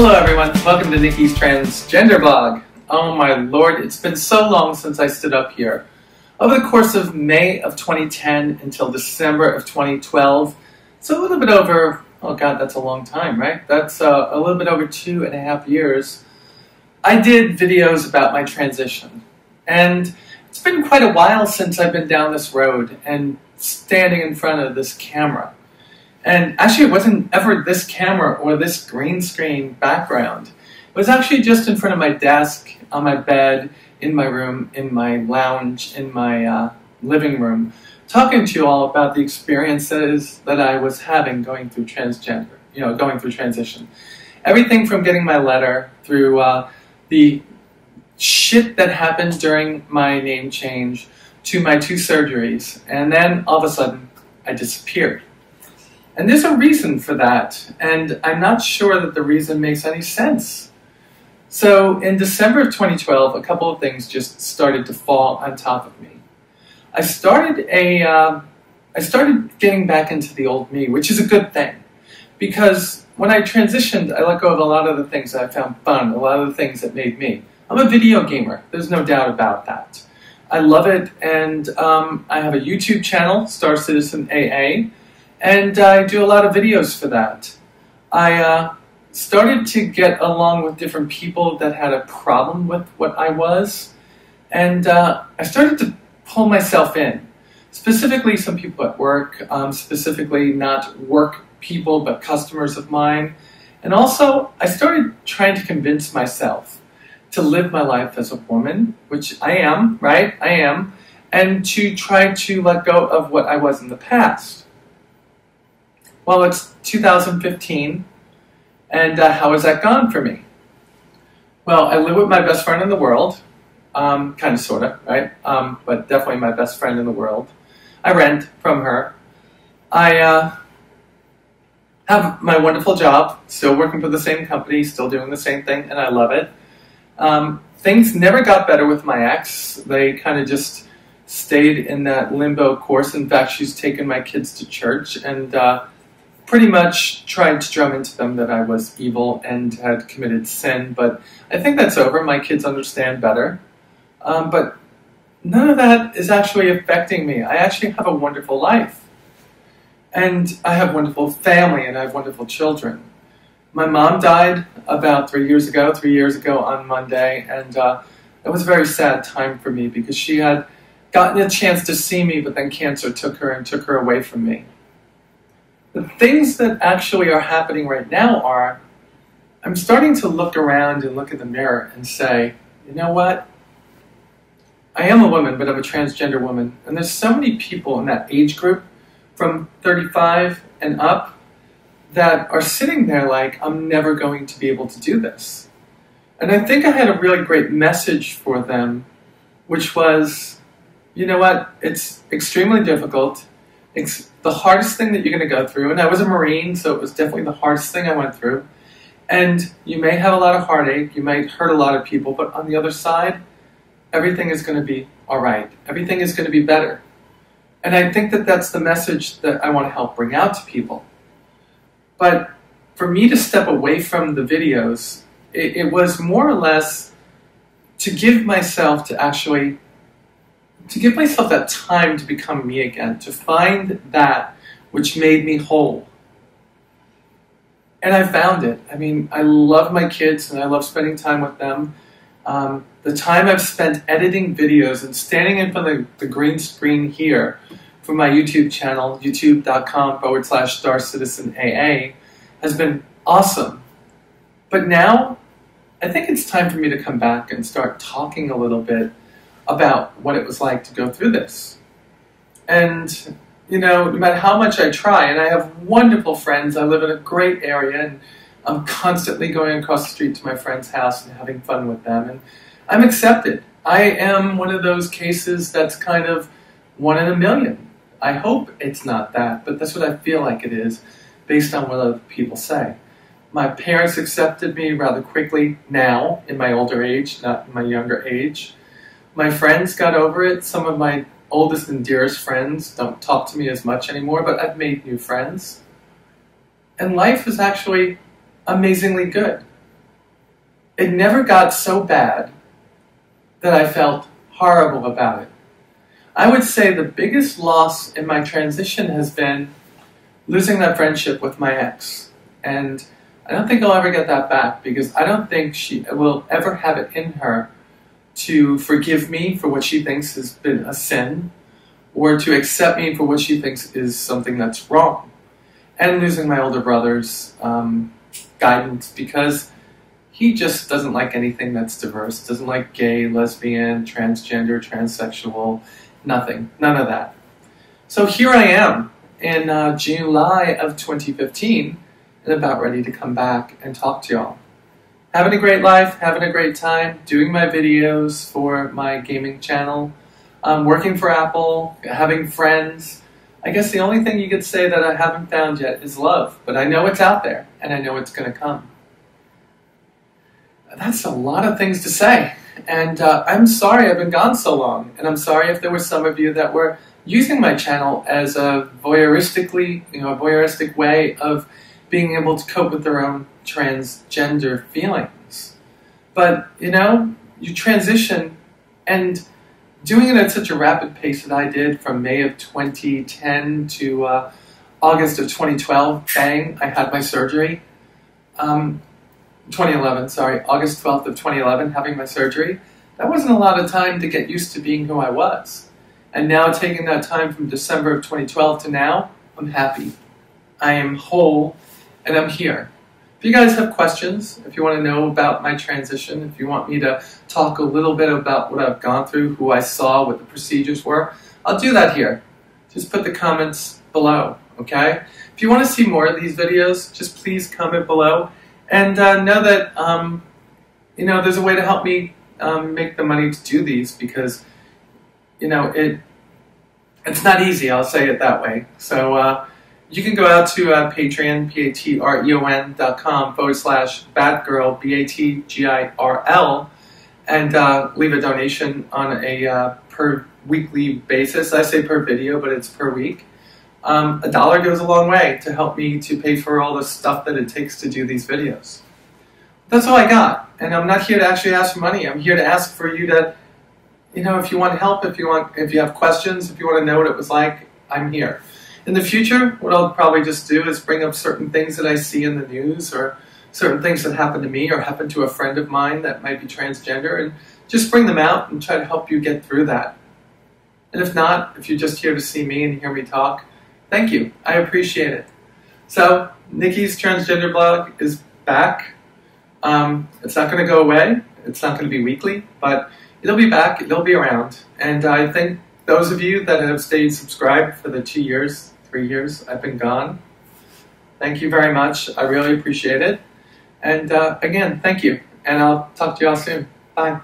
Hello everyone, welcome to Nikki's Transgender blog. Oh my lord, it's been so long since I stood up here. Over the course of May of 2010 until December of 2012, so a little bit over, oh god, that's a long time, right? That's a little bit over 2.5 years. I did videos about my transition. And it's been quite a while since I've been down this road and standing in front of this camera. And actually, it wasn't ever this camera or this green screen background. It was actually just in front of my desk, on my bed, in my room, in my lounge, in my living room, talking to you all about the experiences that I was having going through transgender, going through transition. Everything from getting my letter through the shit that happened during my name change to my 2 surgeries. And then all of a sudden, I disappeared. And there's a reason for that, and I'm not sure that the reason makes any sense. So in December of 2012, a couple of things just started to fall on top of me. I started getting back into the old me, which is a good thing, because when I transitioned, I let go of a lot of the things that I found fun, a lot of the things that made me. I'm a video gamer, there's no doubt about that. I love it, and I have a YouTube channel, Star Citizen AA, and I do a lot of videos for that. I started to get along with different people that had a problem with what I was, and I started to pull myself in. Specifically some people at work, specifically not work people but customers of mine. And also I started trying to convince myself to live my life as a woman, which I am, right? I am, and to try to let go of what I was in the past. Well, it's 2015, and how has that gone for me? Well, I live with my best friend in the world, kind of, sort of, right? But definitely my best friend in the world. I rent from her. I have my wonderful job, still working for the same company, still doing the same thing, and I love it. Things never got better with my ex. They kind of just stayed in that limbo course. In fact, she's taken my kids to church and pretty much tried to drum into them that I was evil and had committed sin, but I think that's over. My kids understand better. But none of that is actually affecting me. I actually have a wonderful life. And I have a wonderful family, and I have wonderful children. My mom died about 3 years ago on Monday, and it was a very sad time for me because she had gotten a chance to see me, but then cancer took her away from me. The things that actually are happening right now are, I'm starting to look around and look in the mirror and say, you know what? I am a woman, but I'm a transgender woman. And there's so many people in that age group from 35 and up that are sitting there like, I'm never going to be able to do this. And I think I had a really great message for them, which was, you know what? It's extremely difficult. It's the hardest thing that you're going to go through. And I was a Marine, so it was definitely the hardest thing I went through. And you may have a lot of heartache. You might hurt a lot of people. But on the other side, everything is going to be all right. Everything is going to be better. And I think that that's the message that I want to help bring out to people. But for me to step away from the videos, it was more or less to give myself that time to become me again, to find that which made me whole. And I found it. I mean, I love my kids and I love spending time with them. The time I've spent editing videos and standing in front of the green screen here for my YouTube channel, youtube.com/StarCitizenAA, has been awesome. But now, I think it's time for me to come back and start talking a little bit about what it was like to go through this. And, no matter how much I try, and I have wonderful friends, I live in a great area, and I'm constantly going across the street to my friend's house and having fun with them, and I'm accepted. I am one of those cases that's kind of 1 in a million. I hope it's not that, but that's what I feel like it is, based on what other people say. My parents accepted me rather quickly now, in my older age, not in my younger age. My friends got over it. Some of my oldest and dearest friends don't talk to me as much anymore, but I've made new friends. And life is actually amazingly good. it never got so bad that I felt horrible about it. I would say the biggest loss in my transition has been losing that friendship with my ex. And I don't think I'll ever get that back, because I don't think she will ever have it in her to forgive me for what she thinks has been a sin, or to accept me for what she thinks is something that's wrong. And losing my older brother's guidance, because he just doesn't like anything that's diverse, doesn't like gay, lesbian, transgender, transsexual, nothing, none of that. So here I am in July of 2015, and about ready to come back and talk to y'all. Having a great life, having a great time, doing my videos for my gaming channel, working for Apple, having friends. I guess the only thing you could say that I haven't found yet is love, but I know it's out there, and I know it's going to come. That's a lot of things to say, and I'm sorry I've been gone so long, and I'm sorry if there were some of you that were using my channel as a voyeuristic way of being able to cope with their own transgender feelings. But, you transition, and doing it at such a rapid pace that I did from May of 2010 to August of 2012, bang, I had my surgery. 2011, sorry, August 12th of 2011, having my surgery. That wasn't a lot of time to get used to being who I was. And now, taking that time from December of 2012 to now, I'm happy. I am whole, and I'm here. If you guys have questions, if you want to know about my transition, if you want me to talk a little bit about what I've gone through, who I saw, what the procedures were, I'll do that here. Just put the comments below, okay? If you want to see more of these videos, just please comment below. And know that, there's a way to help me make the money to do these, because, it's not easy, I'll say it that way. So you can go out to Patreon, patreon.com/Batgirl, BATGIRL, and leave a donation on a per weekly basis. I say per video, but it's per week. $1 goes a long way to help me to pay for all the stuff that it takes to do these videos. That's all I got, and I'm not here to actually ask for money. I'm here to ask for you to, if you want help, if you have questions, if you want to know what it was like, I'm here. In the future, what I'll probably just do is bring up certain things that I see in the news, or certain things that happen to me or happen to a friend of mine that might be transgender, and just bring them out and try to help you get through that. And if not, if you're just here to see me and hear me talk, thank you. I appreciate it. So, Nikki's Transgender blog is back. It's not going to go away. It's not going to be weekly, but it'll be back. It'll be around. And I think those of you that have stayed subscribed for the 2 years, 3 years I've been gone, thank you very much. I really appreciate it. And again, thank you. And I'll talk to you all soon. Bye.